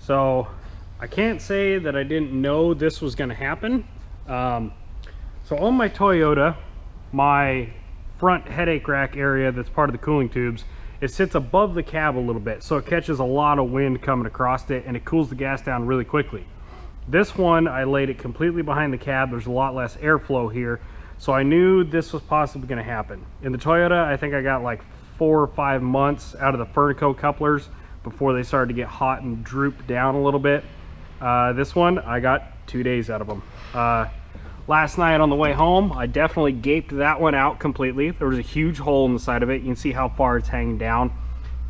So I can't say that I didn't know this was going to happen. So on my Toyota, my front headache rack area that's part of the cooling tubes, it sits above the cab a little bit, so it catches a lot of wind coming across it and it cools the gas down really quickly. This one, I laid it completely behind the cab. There's a lot less airflow here, so I knew this was possibly going to happen. In the Toyota, I think I got like 4 or 5 months out of the Furnico couplers before they started to get hot and droop down a little bit. This one, I got 2 days out of them. Last night on the way home, I definitely gaped that one out completely. There was a huge hole in the side of it. You can see how far it's hanging down.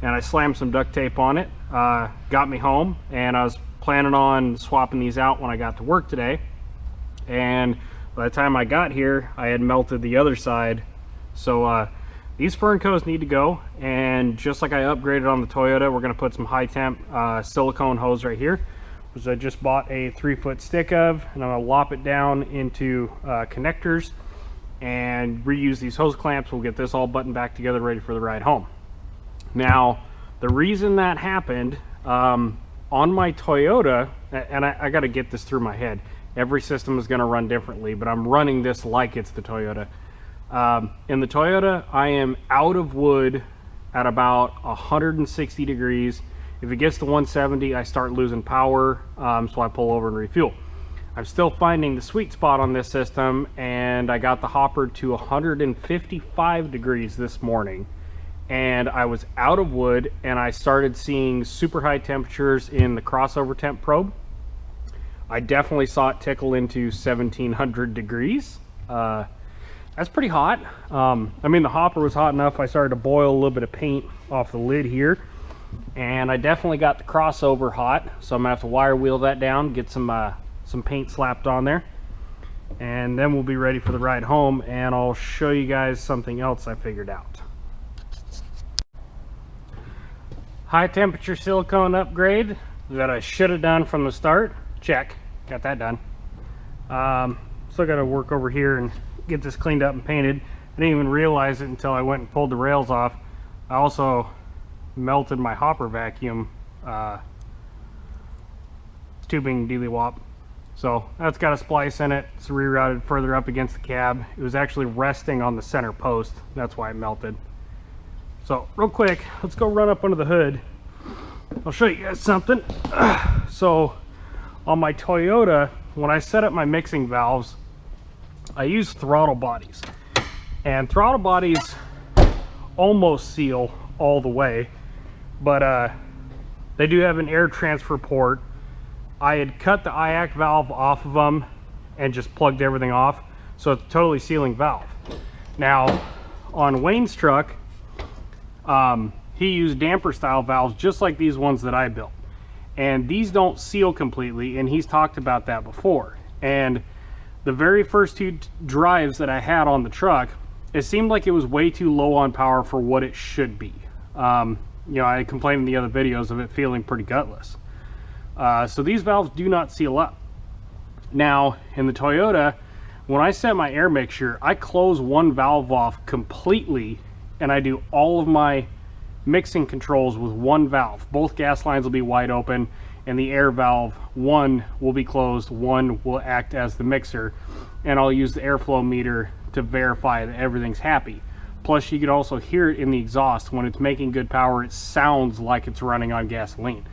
And I slammed some duct tape on it. Got me home, and I was planning on swapping these out when I got to work today. And by the time I got here, I had melted the other side. So these Furnicos need to go. And just like I upgraded on the Toyota, we're going to put some high temp silicone hose right here, which I just bought a 3-foot stick of, and I'm gonna lop it down into connectors and reuse these hose clamps. We'll get this all buttoned back together, ready for the ride home. Now, the reason that happened, on my Toyota, and I gotta get this through my head, every system is gonna run differently, but I'm running this like it's the Toyota. In the Toyota, I am out of wood at about 160 degrees. If it gets to 170, I start losing power, so I pull over and refuel. I'm still finding the sweet spot on this system, and I got the hopper to 155 degrees this morning, and I was out of wood, and I started seeing super high temperatures in the crossover temp probe. I definitely saw it tickle into 1700 degrees. That's pretty hot. I mean, the hopper was hot enough, I started to boil a little bit of paint off the lid here. And I definitely got the crossover hot, so I'm gonna have to wire wheel that down, get some paint slapped on there, and then we'll be ready for the ride home. And I'll show you guys something else I figured out. High temperature silicone upgrade that I should have done from the start. Check, got that done. Still got to work over here and get this cleaned up and painted. I didn't even realize it until I went and pulled the rails off. I also melted my hopper vacuum tubing dealy-wop, so that's got a splice in it. It's rerouted further up against the cab. It was actually resting on the center post, that's why it melted. So real quick, let's go run up under the hood. I'll show you guys something. So on my Toyota, when I set up my mixing valves, I use throttle bodies, and throttle bodies almost seal all the way, but they do have an air transfer port. I had cut the IAC valve off of them and just plugged everything off, so it's a totally sealing valve. Now on Wayne's truck, he used damper style valves just like these ones that I built, and these don't seal completely, and he's talked about that before. And the very first 2 drives that I had on the truck, it seemed like it was way too low on power for what it should be. You know, I complained in the other videos of it feeling pretty gutless. So these valves do not seal up. Now in the Toyota, when I set my air mixture, I close one valve off completely, and I do all of my mixing controls with one valve. Both gas lines will be wide open, and the air valve, one will be closed, one will act as the mixer, and I'll use the airflow meter to verify that everything's happy. Plus, you can also hear it in the exhaust. When it's making good power, it sounds like it's running on gasoline.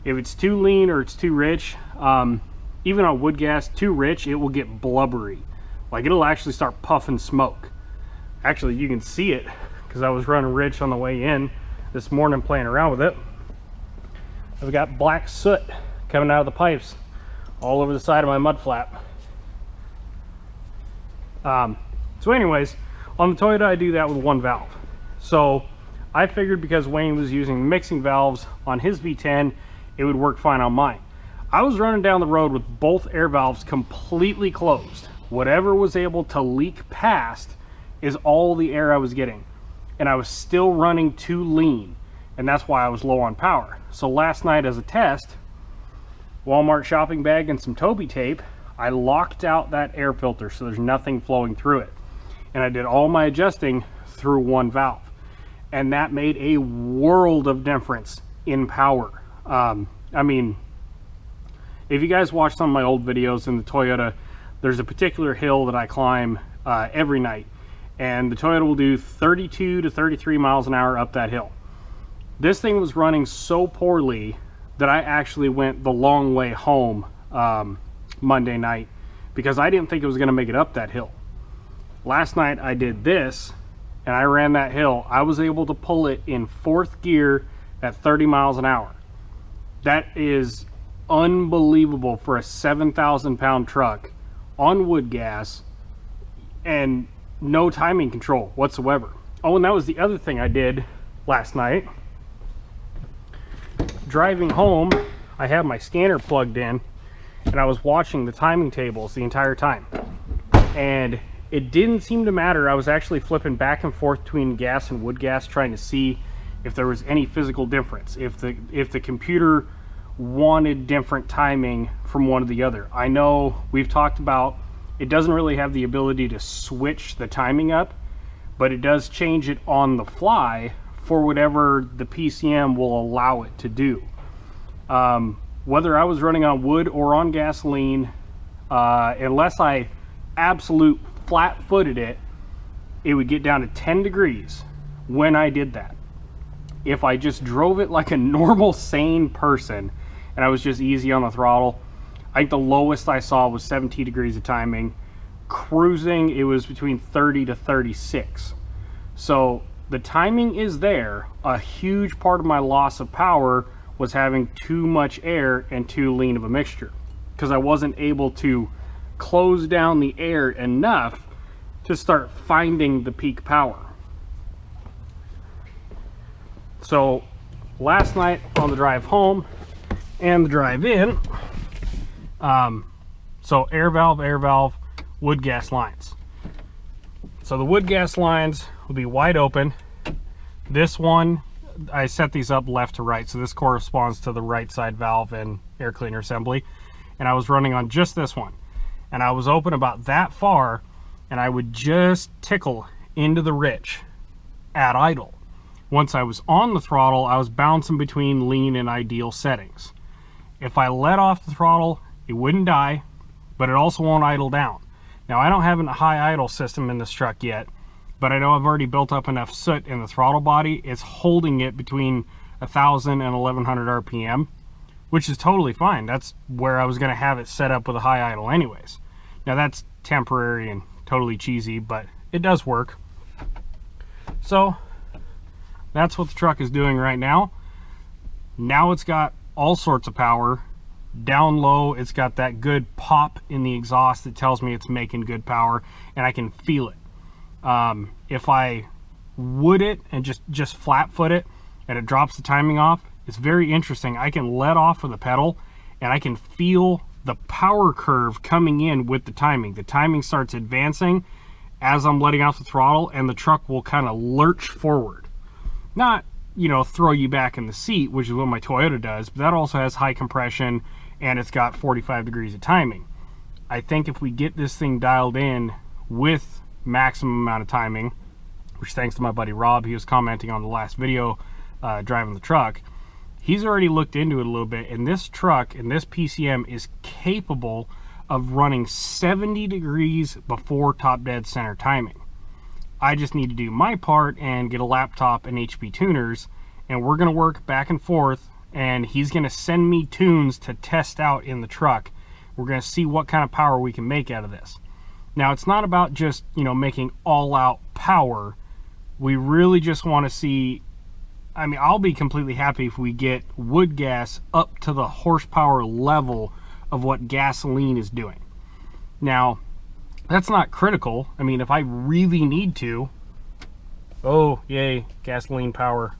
If it's too lean or it's too rich, even on wood gas, too rich, it will get blubbery. Like, it'll actually start puffing smoke. Actually, you can see it because I was running rich on the way in this morning playing around with it. I've got black soot coming out of the pipes all over the side of my mud flap. So anyways, on the Toyota, I do that with one valve. So I figured because Wayne was using mixing valves on his V10, it would work fine on mine. I was running down the road with both air valves completely closed. Whatever was able to leak past is all the air I was getting. And I was still running too lean, and that's why I was low on power. So last night, as a test, Walmart shopping bag and some Toby tape, I locked out that air filter so there's nothing flowing through it. And I did all my adjusting through one valve, and that made a world of difference in power. I mean, if you guys watch some of my old videos in the Toyota, there's a particular hill that I climb every night, and the Toyota will do 32 to 33 miles an hour up that hill. This thing was running so poorly that I actually went the long way home Monday night because I didn't think it was going to make it up that hill. Last night I did this and I ran that hill. I was able to pull it in 4th gear at 30 miles an hour. That is unbelievable for a 7,000 pound truck on wood gas and no timing control whatsoever. Oh, and that was the other thing I did last night. Driving home, I had my scanner plugged in and I was watching the timing tables the entire time, and it didn't seem to matter. I was actually flipping back and forth between gas and wood gas, trying to see if there was any physical difference, if the computer wanted different timing from one to the other. I know we've talked about it doesn't really have the ability to switch the timing up, but it does change it on the fly for whatever the PCM will allow it to do. Whether I was running on wood or on gasoline, unless I absolute flat-footed it, it would get down to 10 degrees when I did that. If I just drove it like a normal, sane person, and I was just easy on the throttle, I think the lowest I saw was 17 degrees of timing. Cruising, it was between 30 to 36. So the timing is there. A huge part of my loss of power was having too much air and too lean of a mixture, because I wasn't able to close down the air enough to start finding the peak power. So last night on the drive home and the drive in, so air valve, wood gas lines. So the wood gas lines will be wide open. This one, I set these up left to right, so this corresponds to the right side valve and air cleaner assembly, and I was running on just this one, and I was open about that far, and I would just tickle into the rich at idle. Once I was on the throttle, I was bouncing between lean and ideal settings. If I let off the throttle, it wouldn't die, but it also won't idle down. Now, I don't have a high idle system in this truck yet, but I know I've already built up enough soot in the throttle body. It's holding it between 1,000 and 1,100 RPM, which is totally fine. That's where I was going to have it set up with a high idle anyways. Now, that's temporary and totally cheesy, but it does work. So that's what the truck is doing right now. Now it's got all sorts of power. Down low, it's got that good pop in the exhaust that tells me it's making good power, and I can feel it. If I wood it and just flat foot it and it drops the timing off, it's very interesting. I can let off of the pedal and I can feel the power curve coming in with the timing. The timing starts advancing as I'm letting off the throttle, and the truck will kind of lurch forward. Not, you know, throw you back in the seat, which is what my Toyota does, but that also has high compression and it's got 45 degrees of timing. I think if we get this thing dialed in with maximum amount of timing, which thanks to my buddy Rob, he was commenting on the last video driving the truck, he's already looked into it a little bit, and this truck and this PCM is capable of running 70 degrees before top dead center timing. I just need to do my part and get a laptop and HP tuners, and we're going to work back and forth, and he's going to send me tunes to test out in the truck. We're going to see what kind of power we can make out of this. Now, it's not about just, you know, making all-out power. We really just want to see, I mean, I'll be completely happy if we get wood gas up to the horsepower level of what gasoline is doing. Now, that's not critical. I mean, if I really need to, oh, yay, gasoline power.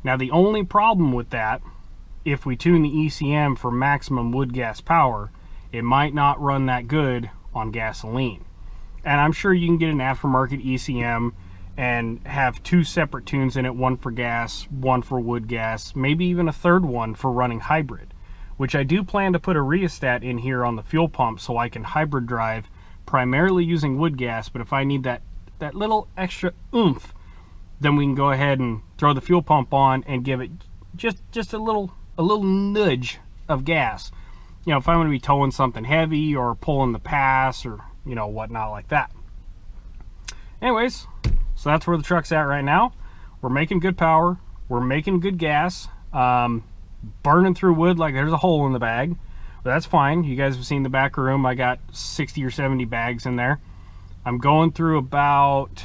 Now, the only problem with that, if we tune the ECM for maximum wood gas power, it might not run that good on gasoline. And I'm sure you can get an aftermarket ECM and have two separate tunes in it, one for gas, one for wood gas, maybe even a third one for running hybrid, which I do plan to put a rheostat in here on the fuel pump so I can hybrid drive primarily using wood gas, but if I need that little extra oomph, then we can go ahead and throw the fuel pump on and give it just a little nudge of gas. You know, if I'm going to be towing something heavy or pulling the pass or, you know, whatnot like that. Anyways, so that's where the truck's at right now. We're making good power. We're making good gas. Burning through wood like there's a hole in the bag. But that's fine. You guys have seen the back room. I got 60 or 70 bags in there. I'm going through about,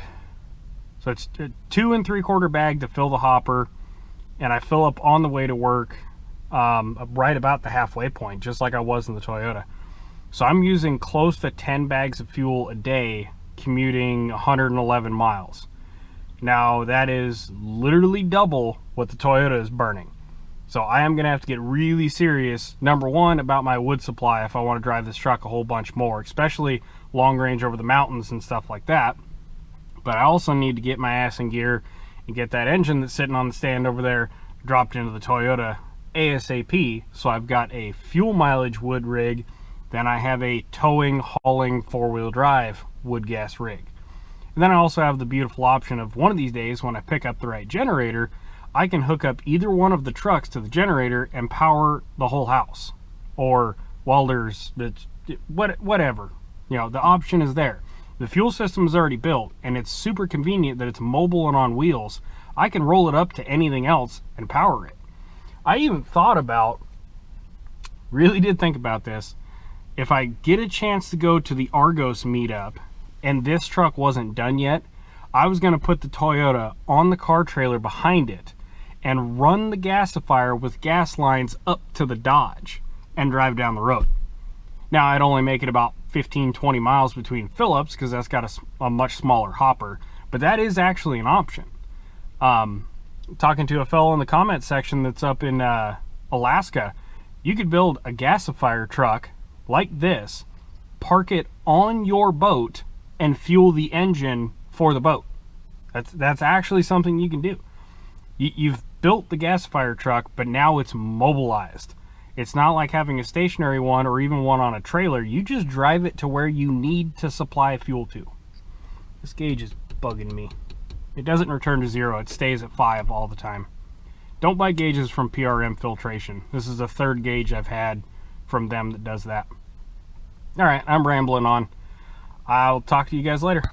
so it's a 2 3/4 bag to fill the hopper. And I fill up on the way to work right about the halfway point, just like I was in the Toyota. So I'm using close to 10 bags of fuel a day, commuting 111 miles. Now that is literally double what the Toyota is burning. So I am gonna have to get really serious, number one, about my wood supply if I want to drive this truck a whole bunch more, especially long range over the mountains and stuff like that. But I also need to get my ass in gear and get that engine that's sitting on the stand over there dropped into the Toyota ASAP. So I've got a fuel mileage wood rig, then I have a towing, hauling, four-wheel drive wood gas rig. And then I also have the beautiful option of one of these days when I pick up the right generator, I can hook up either one of the trucks to the generator and power the whole house. Or welders, whatever. You know, the option is there. The fuel system is already built, and it's super convenient that it's mobile and on wheels. I can roll it up to anything else and power it. I even thought about, really did think about this, if I get a chance to go to the Argos meetup and this truck wasn't done yet, I was going to put the Toyota on the car trailer behind it and run the gasifier with gas lines up to the Dodge and drive down the road. Now I'd only make it about 15-20 miles between fill-ups because that's got a much smaller hopper, but that is actually an option. Talking to a fellow in the comment section that's up in Alaska, you could build a gasifier truck like this, park it on your boat, and fuel the engine for the boat. That's actually something you can do. You've built the gasifier truck, but now it's mobilized. It's not like having a stationary one or even one on a trailer. You just drive it to where you need to supply fuel to. This gauge is bugging me. It doesn't return to 0. It stays at 5 all the time. Don't buy gauges from PRM Filtration. This is the third gauge I've had from them that does that. All right, I'm rambling on. I'll talk to you guys later.